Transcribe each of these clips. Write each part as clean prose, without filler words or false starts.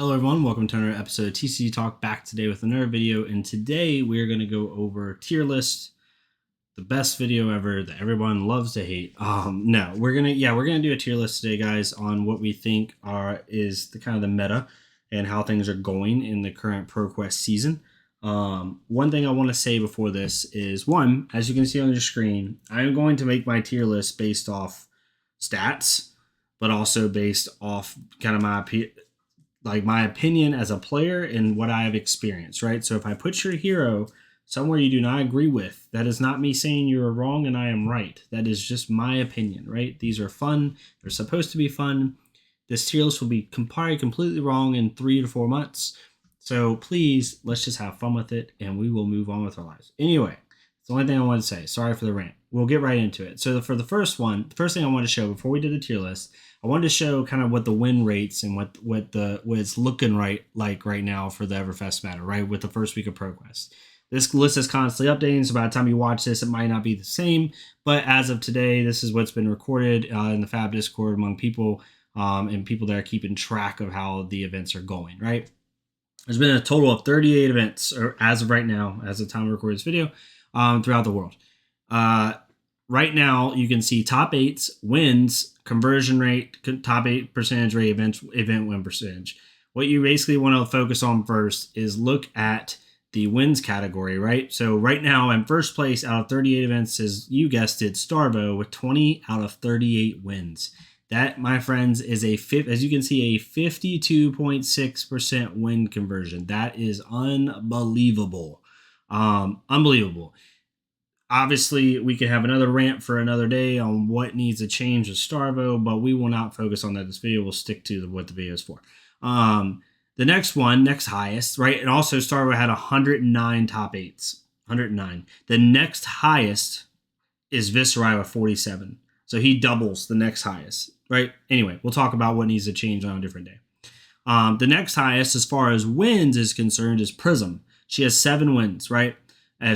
Hello everyone, welcome to another episode of TCG Talk, back today with another video, and today we're going to go over tier list, the best video ever that everyone loves to hate. We're gonna do a tier list today, guys, on what we think is the kind of the meta and how things are going in the current ProQuest season. One thing I want to say before this is, one, as you can see on your screen, I'm going to make my tier list based off stats, but also based off kind of my opinion as a player and what I have experienced, right? So if I put your hero somewhere you do not agree with, that is not me saying you are wrong and I am right. That is just my opinion, right? These are fun. They're supposed to be fun. This tier list will be probably completely wrong in 3 to 4 months. So please, let's just have fun with it and we will move on with our lives. Anyway, it's the only thing I wanted to say. Sorry for the rant. We'll get right into it. So for the first one, the first thing I wanted to show before we did the tier list, I wanted to show kind of what the win rates and what it's looking like right now for the Everfest meta, right? With the first week of ProQuest. This list is constantly updating, so by the time you watch this, it might not be the same. But as of today, this is what's been recorded in the Fab Discord among people and people that are keeping track of how the events are going, right? There's been a total of 38 events, or as of right now, as of the time we record this video, throughout the world. Right now, you can see top 8s, wins, conversion rate, top 8 percentage rate, event win percentage. What you basically want to focus on first is look at the wins category, right? So right now, in first place out of 38 events is, you guessed it, Starvo with 20 out of 38 wins. That, my friends, is as you can see, a 52.6% win conversion. That is unbelievable. Unbelievable. Obviously, we could have another rant for another day on what needs to change with Starvo, but we will not focus on that this video. We'll stick to what the video is for. The next highest, right? And also Starvo had 109 top 8s. 109. The next highest is Viscerai with 47. So he doubles the next highest, right? Anyway, we'll talk about what needs to change on a different day. The next highest, as far as wins is concerned, is Prism. She has 7 wins, right?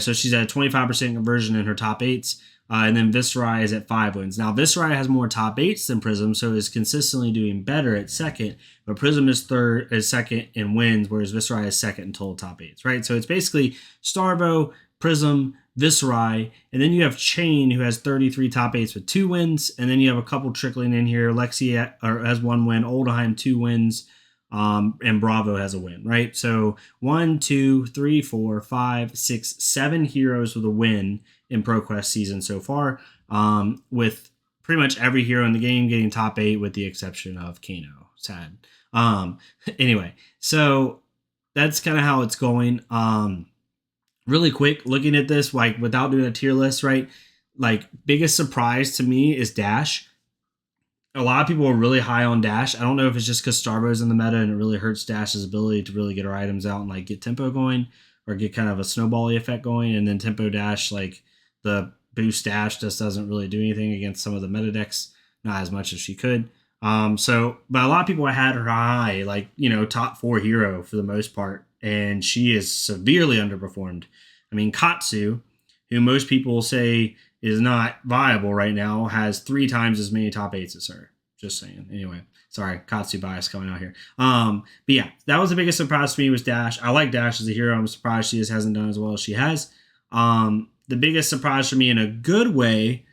So she's at a 25% conversion in her top 8s. And then Viscerai is at 5 wins. Now, Viscerai has more top 8s than Prism, so is consistently doing better at second. But Prism is second in wins, whereas Viscerai is second in total top 8s, right? So it's basically Starvo, Prism, Viscerai, and then you have Chain, who has 33 top 8s with 2 wins. And then you have a couple trickling in here. Lexi has 1 win, Oldheim 2 wins. And Bravo has a win, right? So 1, 2, 3, 4, 5, 6, 7 heroes with a win in ProQuest season so far, with pretty much every hero in the game getting top 8 with the exception of Kano. Sad. Anyway, so that's kind of how it's going. Really quick, looking at this, like without doing a tier list, right? Like, biggest surprise to me is Dash. A lot of people are really high on Dash. I don't know if it's just because Starbo's in the meta and it really hurts Dash's ability to really get her items out and like get tempo going or get kind of a snowball effect going. And then tempo Dash, like the boost Dash, just doesn't really do anything against some of the meta decks, not as much as she could. But a lot of people had her high, like, top 4 hero for the most part. And she is severely underperformed. I mean, Katsu, who most people say is not viable right now, has 3 times as many top 8s as her. Just saying. Anyway, sorry, Katsu bias coming out here. But yeah, that was the biggest surprise to me was Dash. I like Dash as a hero. I'm surprised she just hasn't done as well as she has. The biggest surprise for me in a good way,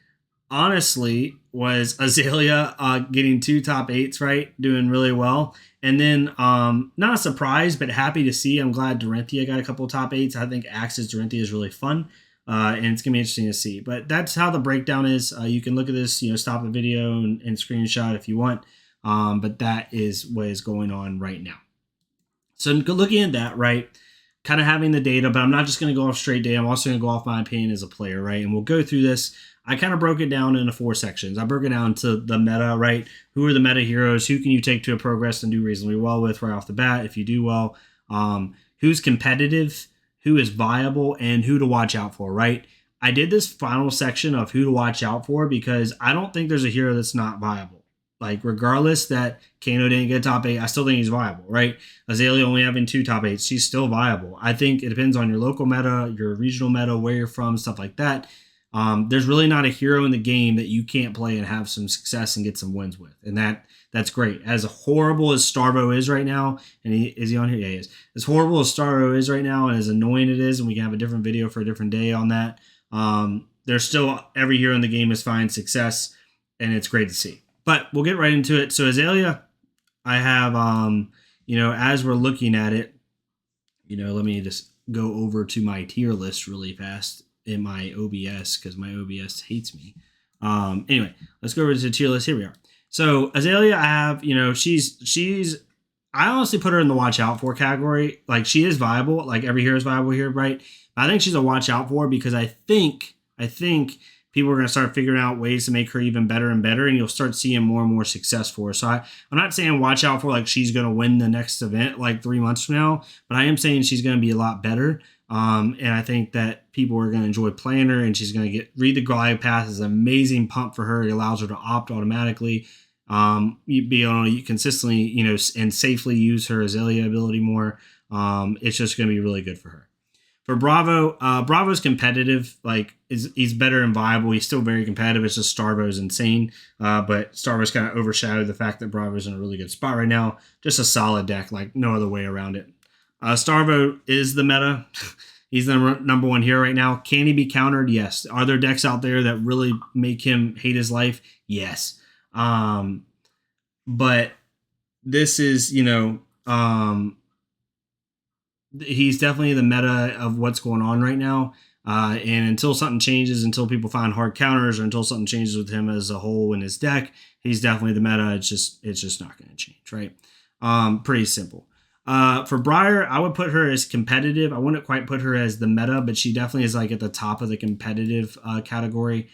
honestly, was Azalea getting 2 top 8s, right? Doing really well. And then, not a surprise, but happy to see. I'm glad Dorinthia got a couple top 8s. I think Axe's Dorinthia is really fun. And it's going to be interesting to see. But that's how the breakdown is. You can look at this, stop the video and screenshot if you want. But that is what is going on right now. So looking at that, right, kind of having the data, but I'm not just going to go off straight data. I'm also going to go off my opinion as a player, right? And we'll go through this. I kind of broke it down into 4 sections. I broke it down to the meta, right? Who are the meta heroes? Who can you take to a progress and do reasonably well with right off the bat if you do well? Who's competitive? Who is viable, and who to watch out for, right? I did this final section of who to watch out for because I don't think there's a hero that's not viable. Like, regardless that Kano didn't get a top 8, I still think he's viable, right? Azalea only having 2 top 8s, she's still viable. I think it depends on your local meta, your regional meta, where you're from, stuff like that. There's really not a hero in the game that you can't play and have some success and get some wins with, and that's great. As horrible as Starvo is right now, and is he on here? Yeah, he is. As horrible as Starvo is right now, and as annoying it is, and we can have a different video for a different day on that. There's still every hero in the game is finding success, and it's great to see. But we'll get right into it. So Azalea, I have, as we're looking at it, let me just go over to my tier list really fast in my OBS because my OBS hates me. Anyway, let's go over to the tier list. Here we are. So Azalea, I have, she's, I honestly put her in the watch out for category. Like, she is viable. Like, every hero is viable here, right? But I think she's a watch out for because I think people are going to start figuring out ways to make her even better and better, and you'll start seeing more and more success for her. So I'm not saying watch out for like she's going to win the next event like 3 months from now, but I am saying she's going to be a lot better. And I think that people are going to enjoy playing her, and she's going to read the glide path is an amazing pump for her. It allows her to opt automatically. You be able to consistently, and safely use her Azalea ability more. It's just going to be really good for her. For Bravo, Bravo's competitive. Like, he's better and viable. He's still very competitive. It's just Starvo's insane. But Starvo's kind of overshadowed the fact that Bravo's in a really good spot right now. Just a solid deck, like no other way around it. Starvo is the meta. He's the number one hero right now. Can he be countered? Yes. Are there decks out there that really make him hate his life? Yes. But this is, he's definitely the meta of what's going on right now. And until something changes, until people find hard counters, or until something changes with him as a whole in his deck, he's definitely the meta. It's just not going to change, right? Pretty simple. For Briar, I would put her as competitive. I wouldn't quite put her as the meta, but she definitely is like at the top of the competitive category.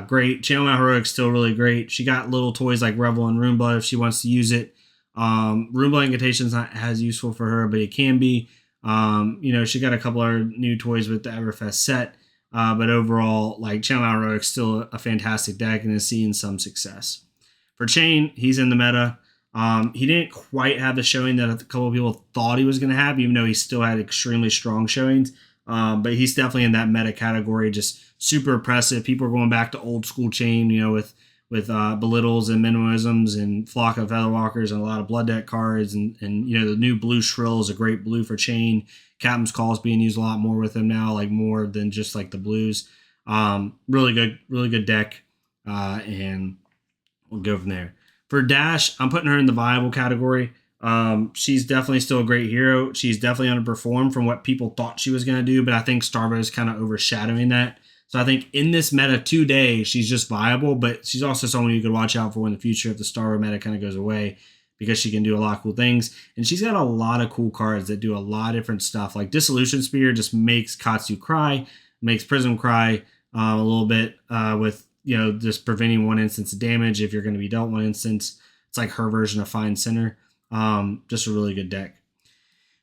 Great. Channel Out Heroic still really great. She got little toys like Revel and Runeblood if she wants to use it. Runeblood Incantation is not as useful for her, but it can be. She got a couple of new toys with the Everfest set. But overall, like, Channel Out Heroic is still a fantastic deck and is seeing some success. For Chain, he's in the meta. He didn't quite have the showing that a couple of people thought he was going to have, even though he still had extremely strong showings. But he's definitely in that meta category, just super impressive. People are going back to old school Chain, with belittles and minimalisms and flock of featherwalkers and a lot of blood deck cards. And the new blue Shrill is a great blue for Chain. Captain's Call is being used a lot more with him now, like more than just like the blues. Really good deck. And we'll go from there. For Dash, I'm putting her in the viable category. She's definitely still a great hero. She's definitely underperformed from what people thought she was going to do, but I think Starvo is kind of overshadowing that. So I think in this meta today, she's just viable, but she's also someone you could watch out for in the future if the Starvo meta kind of goes away, because she can do a lot of cool things. And she's got a lot of cool cards that do a lot of different stuff. Like Dissolution Spear just makes Katsu cry, makes Prism cry a little bit with, just preventing one instance of damage if you're going to be dealt one instance. It's like her version of Fine Center. Just a really good deck.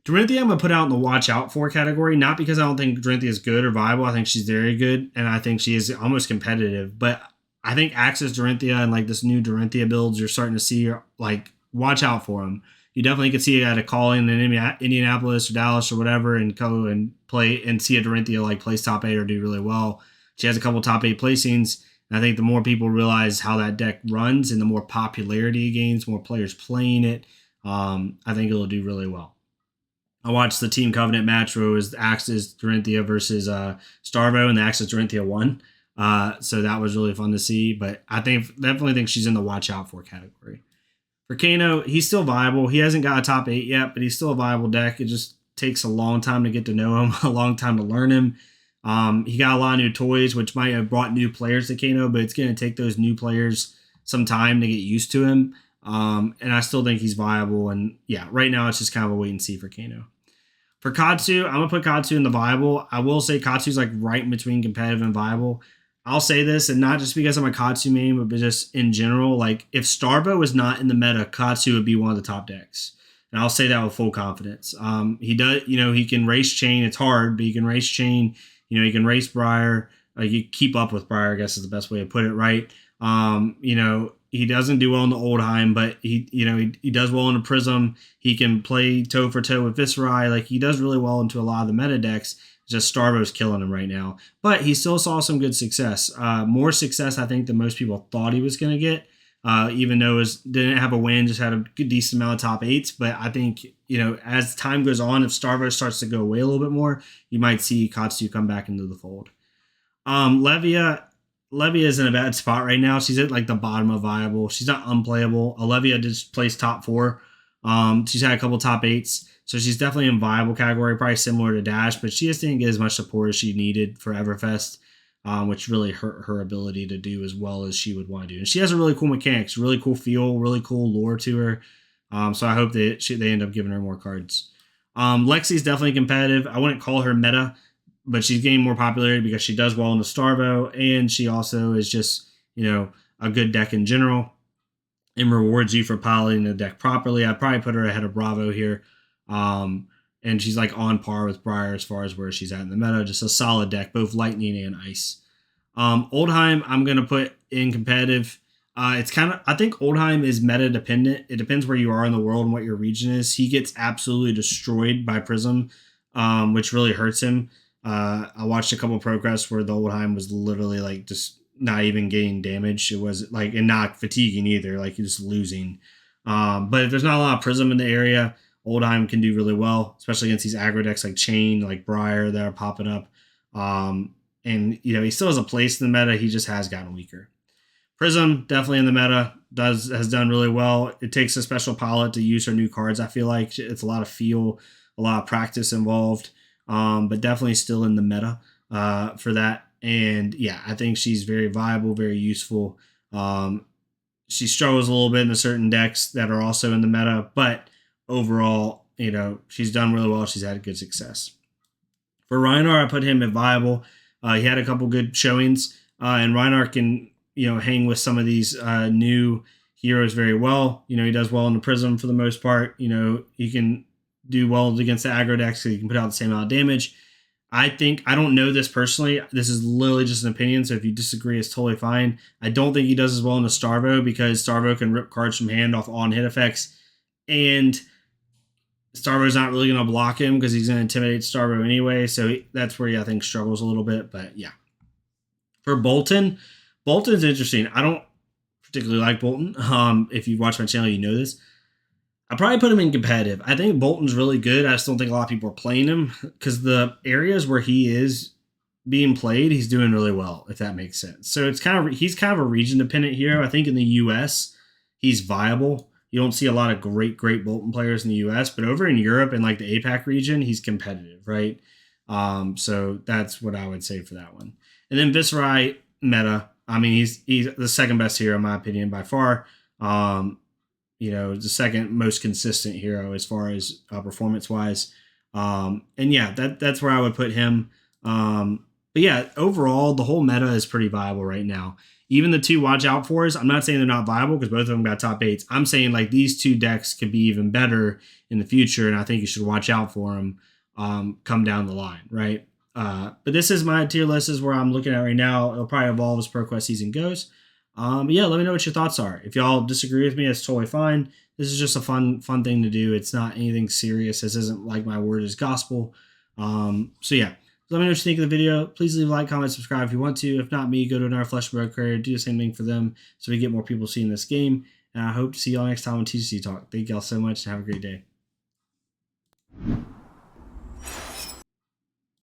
Dorinthia, I'm going to put out in the watch out for category, not because I don't think Dorinthia is good or viable. I think she's very good, and I think she is almost competitive. But I think Axis Dorinthia and like this new Dorinthia builds you're starting to see, like, watch out for them. You definitely could see a calling in Indianapolis or Dallas or whatever and go and play and see a Dorinthia like place top 8 or do really well. She has a couple top 8 placings. And I think the more people realize how that deck runs and the more popularity it gains, more players playing it, I think it'll do really well. I watched the Team Covenant match where it was Axis Dorinthia versus Starvo, and the Axis Dorinthia won. So that was really fun to see. But I definitely think she's in the watch out for category. For Kano, he's still viable. He hasn't got a top 8 yet, but he's still a viable deck. It just takes a long time to get to know him, a long time to learn him. He got a lot of new toys, which might have brought new players to Kano, but it's going to take those new players some time to get used to him. And I still think he's viable. And yeah, right now it's just kind of a wait and see for Kano. For Katsu, I'm going to put Katsu in the viable. I will say Katsu's like right in between competitive and viable. I'll say this, and not just because I'm a Katsu main, but just in general, like if Starvo was not in the meta, Katsu would be one of the top decks. And I'll say that with full confidence. He does, he can race Chain. It's hard, but he can race Chain. He can race Briar. You keep up with Briar, I guess is the best way to put it, right? He doesn't do well in the Oldheim, but he does well in the Prism. He can play toe for toe with Viscerai. Like, he does really well into a lot of the meta decks. It's Just Starvo's killing him right now. But he still saw some good success. More success, I think, than most people thought he was going to get. Even though it didn't have a win, just had a good, decent amount of top eights. But I think, as time goes on, if Starvo starts to go away a little bit more, you might see Katsu come back into the fold. Levia is in a bad spot right now. She's at like the bottom of viable. She's not unplayable. Levia just placed top 4. She's had a couple top 8s. So she's definitely in viable category, probably similar to Dash, but she just didn't get as much support as she needed for Everfest, which really hurt her ability to do as well as she would want to do. And she has a really cool mechanics, really cool feel, really cool lore to her. So I hope that they end up giving her more cards. Lexi's definitely competitive. I wouldn't call her meta, but she's gained more popularity because she does well in the Starvo, and she also is just, a good deck in general and rewards you for piloting the deck properly. I'd probably put her ahead of Bravo here. And she's like on par with Briar as far as where she's at in the meta. Just a solid deck, both lightning and ice. Oldheim, I'm going to put in competitive. I think Oldheim is meta dependent. It depends where you are in the world and what your region is. He gets absolutely destroyed by Prism, which really hurts him. I watched a couple of ProQuests where the Oldheim was literally like just not even getting damage. It was like, and not fatiguing either, like you're just losing. But if there's not a lot of Prism in the area, Oldheim can do really well, especially against these aggro decks like Chain, like Briar that are popping up. And he still has a place in the meta. He just has gotten weaker. Prism, definitely in the meta, has done really well. It takes a special pilot to use her new cards. I feel like it's a lot of feel, a lot of practice involved, but definitely still in the meta for that. And yeah, I think she's very viable, very useful. She struggles a little bit in the certain decks that are also in the meta, but overall, she's done really well. She's had good success. For Rhinar, I put him at viable. He had a couple good showings, and Rhinar can, hang with some of these new heroes very well. He does well in the Prism for the most part. He can do well against the aggro decks, so he can put out the same amount of damage. I don't know this personally. This is literally just an opinion, so if you disagree, it's totally fine. I don't think he does as well in the Starvo because Starvo can rip cards from hand off on hit effects, and Starvo's not really going to block him because he's going to intimidate Starvo anyway, so that's where I think struggles a little bit, but yeah. For Bolton's interesting. I don't particularly like Bolton. If you've watched my channel, you know this. I'll probably put him in competitive. I think Bolton's really good. I just don't think a lot of people are playing him because the areas where he is being played, he's doing really well, if that makes sense. So he's kind of a region dependent hero. I think in the US, he's viable. You don't see a lot of great Bolton players in the US, but over in Europe and like the APAC region, he's competitive, right? So that's what I would say for that one. And then Viserai meta. I mean, he's the second best hero in my opinion by far. The second most consistent hero as far as performance wise. And yeah, that's where I would put him. But yeah, overall, the whole meta is pretty viable right now. Even the two watch out fors, I'm not saying they're not viable because both of them got top 8s. I'm saying like these two decks could be even better in the future, and I think you should watch out for them come down the line, right? But this is my tier list, is where I'm looking at right now. It'll probably evolve as ProQuest season goes. But yeah, let me know what your thoughts are. If y'all disagree with me, it's totally fine. This is just a fun thing to do. It's not anything serious. This isn't like my word is gospel. So yeah, let me know what you think of the video. Please leave a like, comment, subscribe if you want to. If not me, go to another Flesh Broker, do the same thing for them so we get more people seeing this game. And I hope to see y'all next time on TCG Talk. Thank y'all so much and have a great day.